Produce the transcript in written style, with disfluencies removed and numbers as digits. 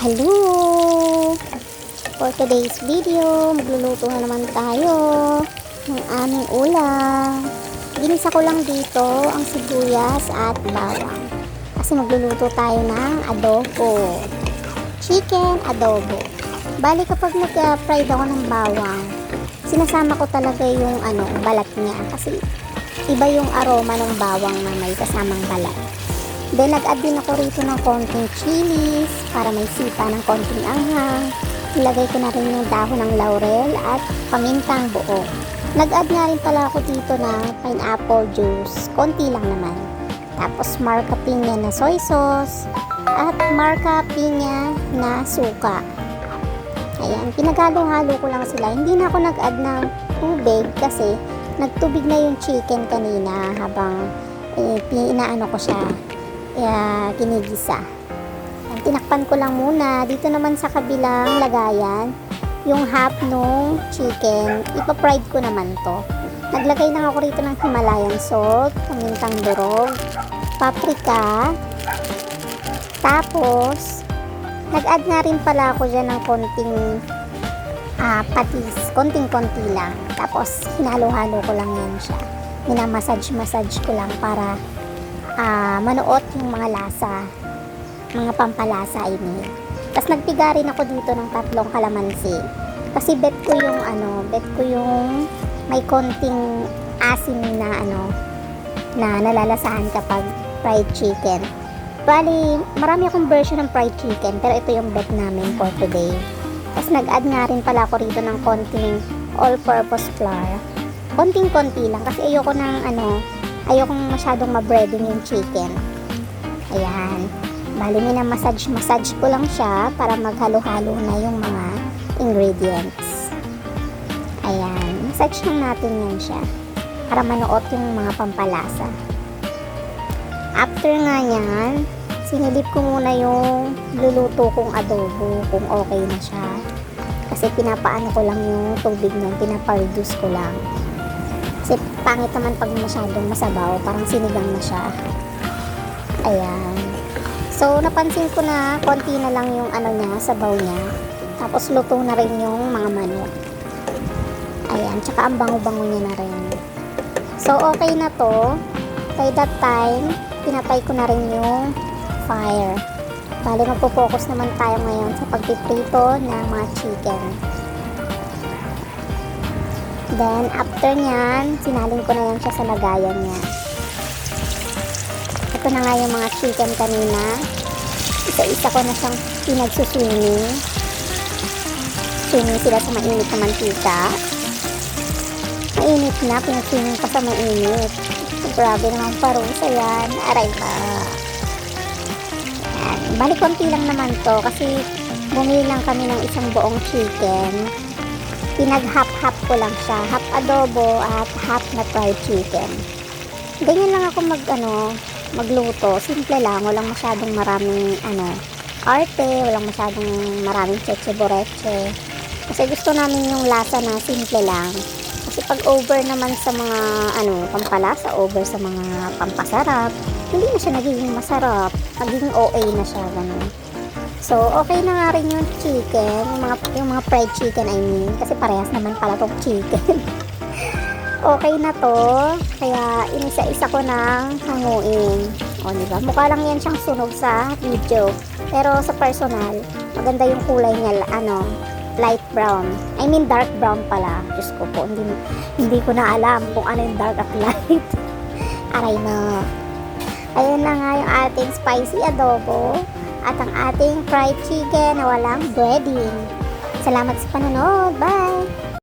Hello! For today's video, magluluto na naman tayo ng aming ulam. Ginisa ko lang dito ang sibuyas at bawang. Kasi magluluto tayo ng adobo. Chicken adobo. Bali kapag nag-fried ako ng bawang, sinasama ko talaga yung balat niya. Kasi iba yung aroma ng bawang na may kasamang balat. Then, nag-add din ako rito ng konting chilies para may sipa ng konting anghang. Ilagay ko na rin yung dahon ng laurel at pamintang buo. Nag-add nga rin pala ako dito ng pineapple juice. Konti lang naman. Tapos, marca piña na soy sauce at marca piña na suka. Ayan, pinagalo-halo ko lang sila. Hindi na ako nag-add ng tubig kasi nagtubig na yung chicken kanina habang inaano ko siya. Ginigisa. Tinakpan ko lang muna. Dito naman sa kabilang lagayan, yung half nung chicken, ipa-fried ko naman to. Naglagay lang ako rito ng Himalayan salt, pamintang durog, paprika, tapos nag-add na rin pala ako dyan ng konting patis, konting-konti lang. Tapos hinalo-halo ko lang yan siya. Minamassage ko lang para manuot yung mga lasa, mga pampalasa I mean. Tapos nagpiga rin ako dito ng 3 kalamansi. Kasi bet ko yung may konting asim na na nalalasahan kapag fried chicken. Bali, marami akong version ng fried chicken, pero ito yung bet namin for today. Tapos nag-add nga rin pala ako rito ng konting all-purpose flour. Konting-konti lang kasi ayokong masyadong ma-breading yung chicken. Ayan. Bali, minamassage ko lang siya para maghalo-halo na yung mga ingredients. Ayan. Massage lang natin yan siya para manuot yung mga pampalasa. After nga yan, sinilip ko muna yung luluto kong adobo kung okay na siya. Kasi pinapaano ko lang yung tubig nun, pinapa-reduce ko lang. Kasi pangit naman pag masyadong masabaw, parang sinigang na siya. Ayan. So, napansin ko na konti na lang yung niya, sabaw niya. Tapos, luto na rin yung mga manok. Ayan. Tsaka, ang bango-bango niya na rin. So, okay na to. By that time, pinatay ko na rin yung fire. Bali, magpo-focus naman tayo ngayon sa pagpiprito ng mga chicken. Then, after nyan, sinalin ko na yan siya sa lagayan niya. Ito na nga yung mga chicken kanina. Isa-isa ko na siyang pinagsuswimming. Swimming sila sa mainit na mantika. Mainit na, pinag-swimming pa sa mainit. Grabe naman parusa yan. Aray pa. Yan. Bali, konti lang naman to kasi bumili lang kami ng isang buong chicken. Pinag-half-half ko lang siya. Half adobo at half na fried chicken. Ganyan lang ako magluto. Simple lang. Walang masyadong maraming arte. Walang masyadong maraming cheche-boreche. Kasi gusto namin yung lasa na simple lang. Kasi pag over naman sa mga pampalasa, over sa mga pampasarap, hindi na siya nagiging masarap. Nagiging OA na siya. Ganun. So, okay na nga rin yung chicken, yung mga fried chicken I mean, kasi parehas naman pala tong chicken. Okay na to, kaya inisa-isa ko nang hanguin. O, diba? Mukha lang yan siyang sunog sa video. Pero sa personal, maganda yung kulay niya, light brown. I mean, dark brown pala. Diyos ko po, hindi ko na alam kung ano yung dark at light. Aray na. Ayun na nga yung ating spicy adobo. At ang ating fried chicken na walang breading. Salamat sa panonood. Bye!